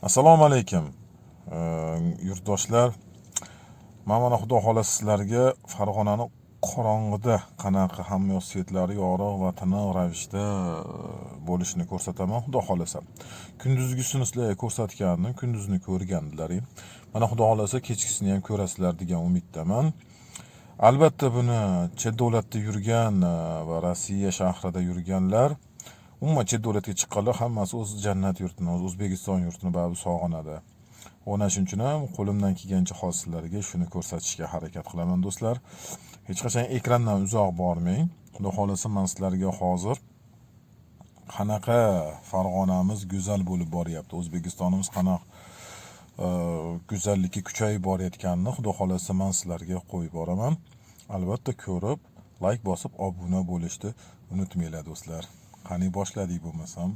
Assalomu alaykum yurtdoshlar. Mana xudo xolasi sizlarga Farg'onani qorong'ida qanaqa hamyosifetlari yorug' va tiniq ravishda bo'lishini ko'rsataman, xudo xolasa. Kunduzgisini sizlarga ko'rsatgandim, kunduzni ko'rgandilaring. Mana xudo xolasa kechkisini ham ko'rasizlar degan umiddaman. Albatta buni chet davlatda yurgan va Rossiya shahrida yurganlar, umuman chet davlatga chiqqanlar hammasi o'z jannat yurtini, o'z O'zbekiston yurtini baribir sog'inadi. Ona shuning ham qo'limdan kelgancha hozirlarga shuni ko'rsatishga harakat qilaman do'stlar. Hech qachon ekrandan uzoq bormang. Xudo xolasa men sizlarga hozir qanaqa Farg'onamiz go'zal bo'lib boryapti, O'zbekistonimiz qanaqa go'zallikka kuchayib borayotganini xudo xolasa men sizlarga qo'yib boraman. Albatta ko'rib, like bosib, obuna bo'lishni unutmanglar do'stlar. Qani boshladik bo'lmasam.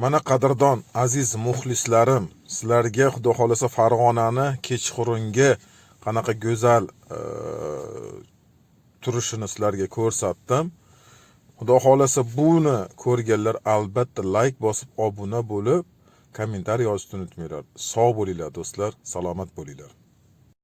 Mana qadrdon aziz muxlislarim, sizlarga xudo xolasa Farg'onani kechqurungi qanaqa go'zal turishini sizlarga ko'rsatdim. Xudo xolasa buni ko'rganlar albatta like bosib, obuna bo'lib, kommentariy yozishni unutmanglar. Sog' bo'linglar do'stlar, salomat bo'linglar.